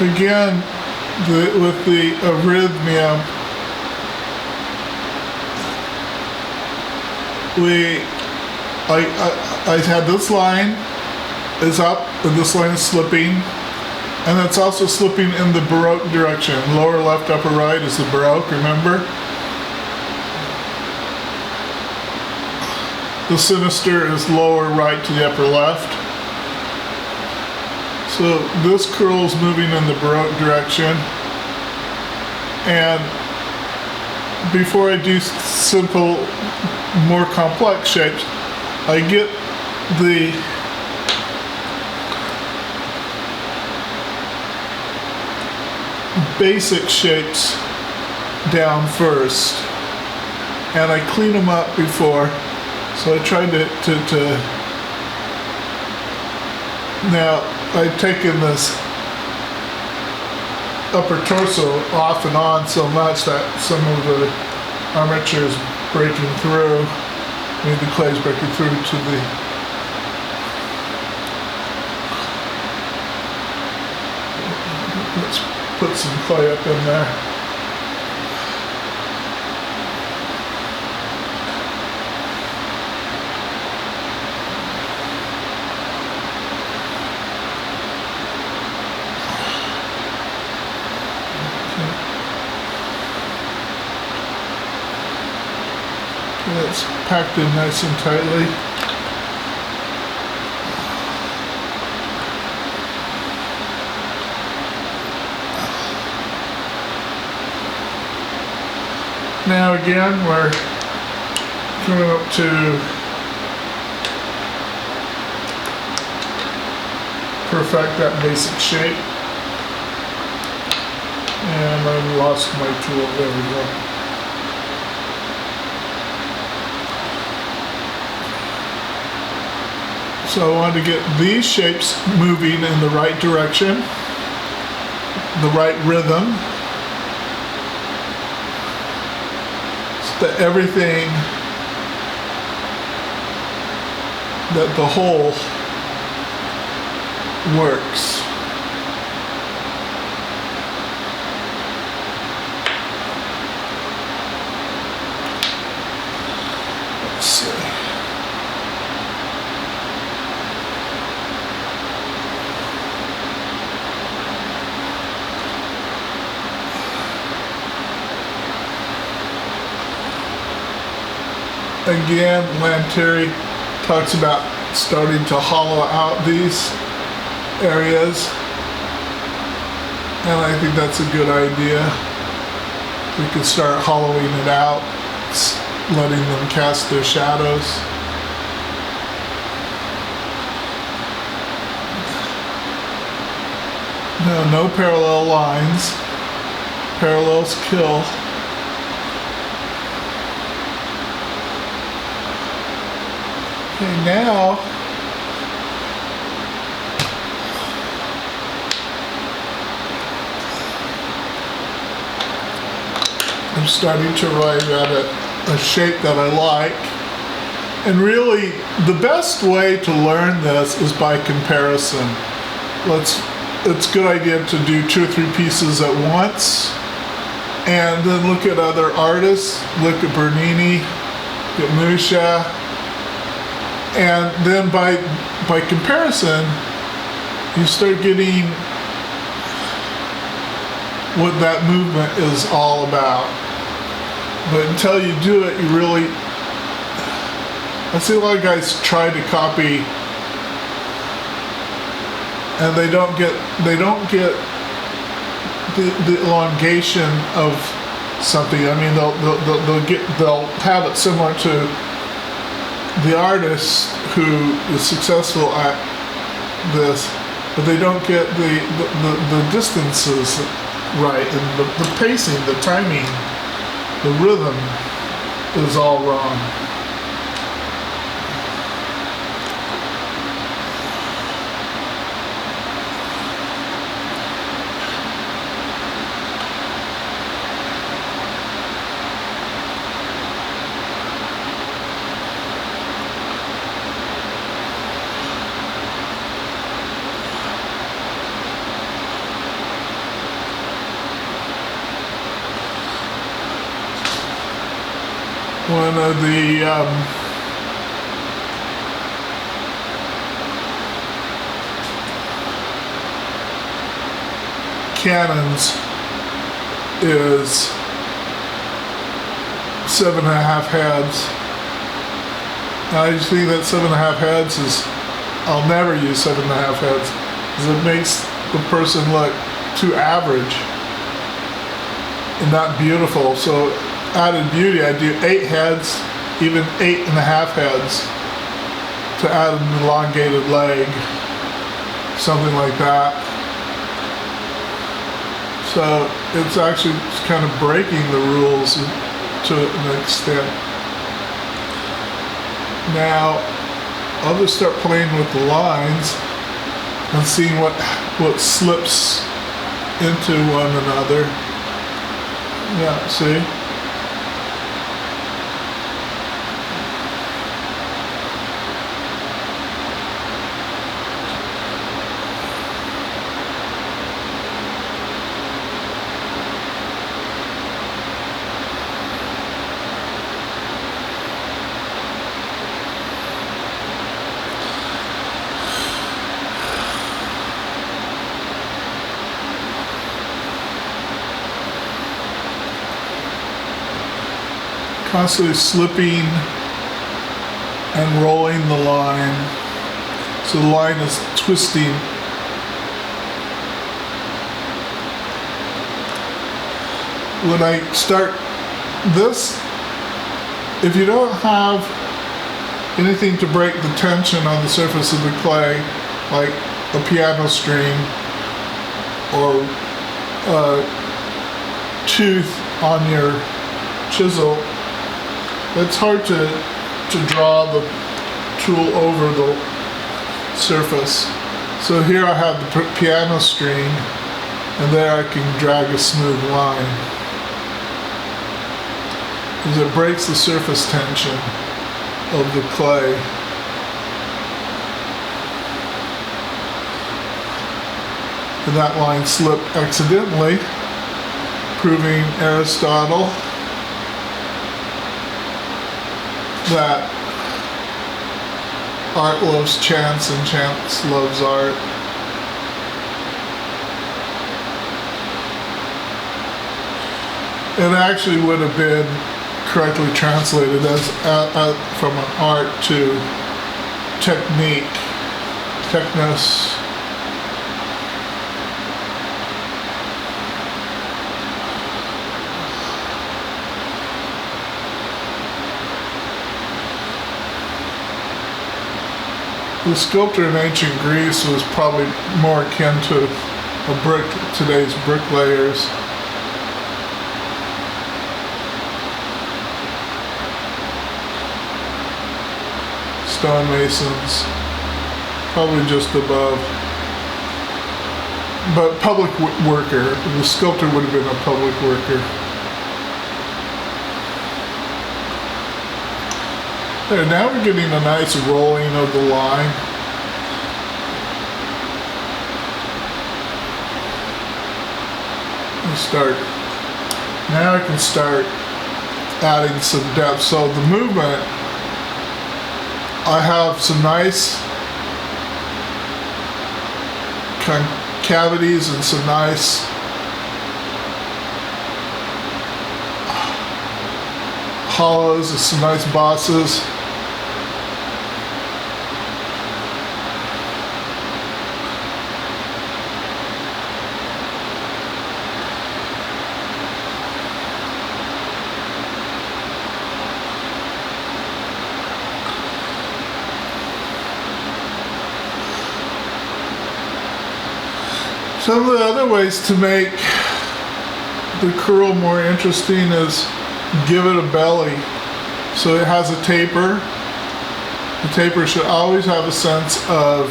Again, with the arrhythmia, I had this line is up and this line is slipping, and it's also slipping in the Baroque direction. Lower left, upper right is the Baroque, remember? The sinister is lower right to the upper left. So this curl is moving in the Baroque direction. And before I do simple, more complex shapes, I get the basic shapes down first. And I clean them up before. So I tried to now I've taken this upper torso off and on so much that some of the armature is breaking through. I mean, the clay is breaking through to the let's put some clay up in there. It's packed in nice and tightly. Now again, we're coming up to perfect that basic shape. And I lost my tool, there we go. So I want to get these shapes moving in the right direction, the right rhythm, so that everything, that the whole works. Let's see. Again, Lantieri talks about starting to hollow out these areas, and I think that's a good idea. We can start hollowing it out, letting them cast their shadows. No parallel lines. Parallels kill. Okay, now I'm starting to arrive at a shape that I like. And really, the best way to learn this is by comparison. It's a good idea to do 2 or 3 pieces at once, and then look at other artists, look at Bernini, look at Musha. And then by comparison, you start getting what that movement is all about. But until you do it, you really, I see a lot of guys try to copy, and they don't get the elongation of something. I mean, they'll have it similar to the artist who is successful at this, but they don't get the distances right, and the pacing, the timing, the rhythm is all wrong. one of the cannons is 7.5 heads. I just think that 7.5 heads is, I'll never use 7.5 heads because it makes the person look too average and not beautiful. So added beauty, I do 8 heads, even 8.5 heads to add an elongated leg, something like that. So it's actually kind of breaking the rules to an extent. Now I'll just start playing with the lines and seeing what slips into one another. Yeah, see? Constantly slipping and rolling the line, so the line is twisting. When I start this, if you don't have anything to break the tension on the surface of the clay, like a piano string or a tooth on your chisel, it's hard to draw the tool over the surface. So here I have the piano string, and there I can drag a smooth line, because it breaks the surface tension of the clay. And that line slipped accidentally, proving Aristotle that art loves chance and chance loves art. It actually would have been correctly translated as from an art to technique, technos. The sculptor in ancient Greece was probably more akin to today's bricklayers. Stonemasons, probably just above. But public worker, the sculptor would have been a public worker. There, now we're getting a nice rolling of the line. Now I can start adding some depth. So the movement, I have some nice concavities and some nice hollows and some nice bosses. Some of the other ways to make the curl more interesting is give it a belly. So it has a taper. The taper should always have a sense of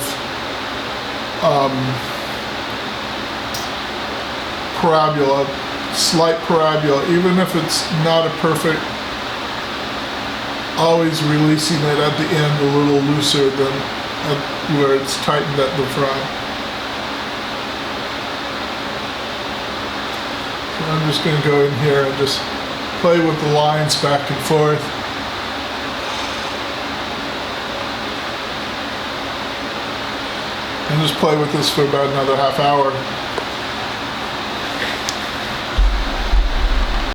parabola, slight parabola, even if it's not a perfect, always releasing it at the end a little looser than where it's tightened at the front. I'm just going to go in here and just play with the lines back and forth. and just play with this for about another half hour.